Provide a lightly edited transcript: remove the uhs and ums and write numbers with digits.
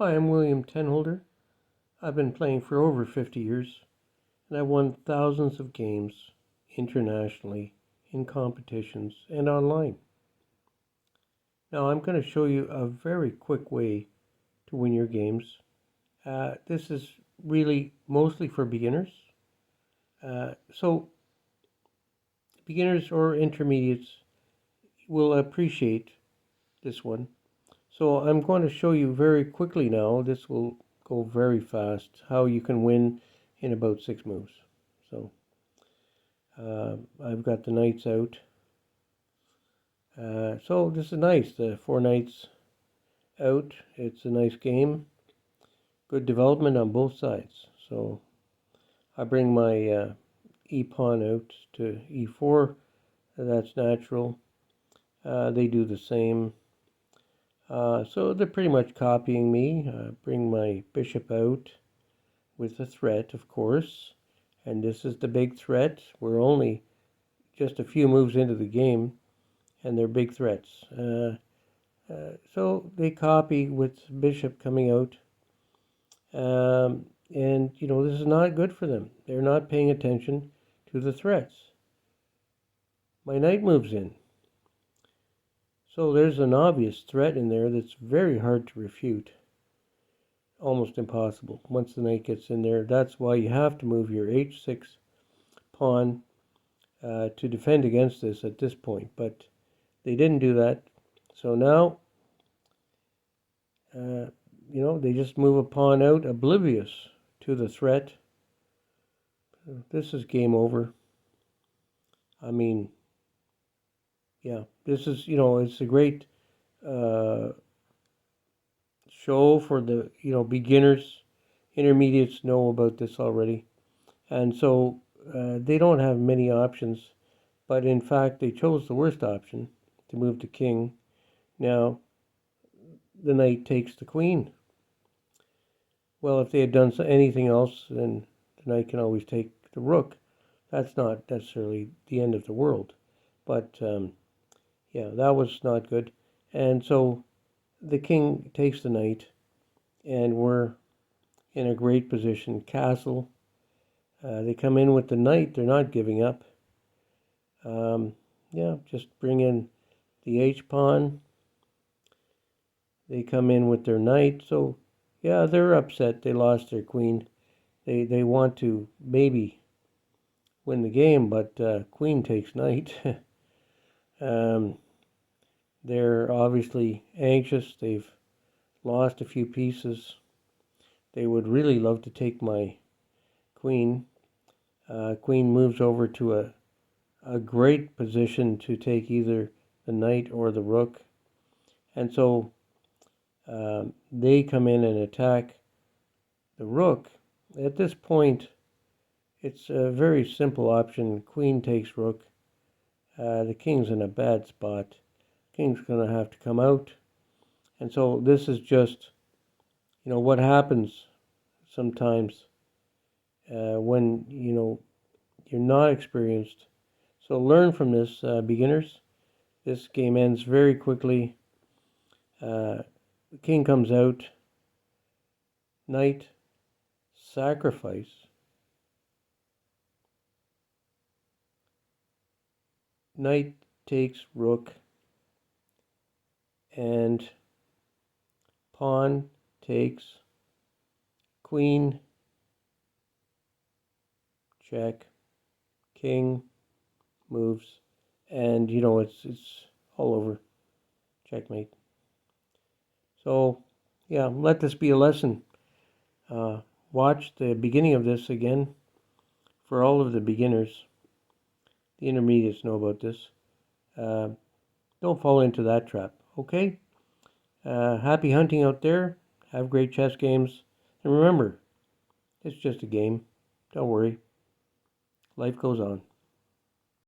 Hi, I'm William Tenholder. I've been playing for over 50 years, and I've won thousands of games internationally, in competitions, and online. Now, I'm going to show you a very quick way to win your games. This is really mostly for beginners. So, beginners or intermediates will appreciate this one. So I'm going to show you very quickly now, this will go very fast, how you can win in about 6 moves. So I've got the knights out. So this is nice, the 4 knights out. It's a nice game. Good development on both sides. So I bring my e-pawn out to e4. That's natural. They do the same. So they're pretty much copying me. Bring my bishop out with a threat, of course. And this is the big threat. We're only just a few moves into the game, and they're big threats. So they copy with bishop coming out. And, this is not good for them. They're not paying attention to the threats. My knight moves in. So there's an obvious threat in there that's very hard to refute. Almost impossible. Once the knight gets in there, that's why you have to move your h6 pawn to defend against this at this point. But they didn't do that. So now, they just move a pawn out, oblivious to the threat. This is game over. I mean, yeah, this is, it's a great show for the, beginners. Intermediates know about this already. And so they don't have many options. But in fact, they chose the worst option to move the king. Now, the knight takes the queen. Well, if they had done anything else, then the knight can always take the rook. That's not necessarily the end of the world. But, yeah, that was not good. And so the king takes the knight, and we're in a great position. Castle. They come in with the knight. They're not giving up. Yeah, just bring in the h-pawn. They come in with their knight. So, yeah, they're upset. They lost their queen. They want to maybe win the game, but queen takes knight. They're obviously anxious. They've lost a few pieces. They would really love to take my queen. Queen moves over to a great position to take either the knight or the rook. And so they come in and attack the rook. At this point, it's a very simple option. Queen takes rook. The king's in a bad spot. King's going to have to come out. And so this is just, what happens sometimes when, you're not experienced. So learn from this, beginners. This game ends very quickly. The king comes out. Knight, sacrifice. Knight takes rook. And pawn takes queen, check, king moves, and it's all over. Checkmate. So yeah, let this be a lesson. Watch the beginning of this again for all of the beginners. The intermediates know about this. Don't fall into that trap, okay? Happy hunting out there. Have great chess games. And remember, it's just a game. Don't worry. Life goes on.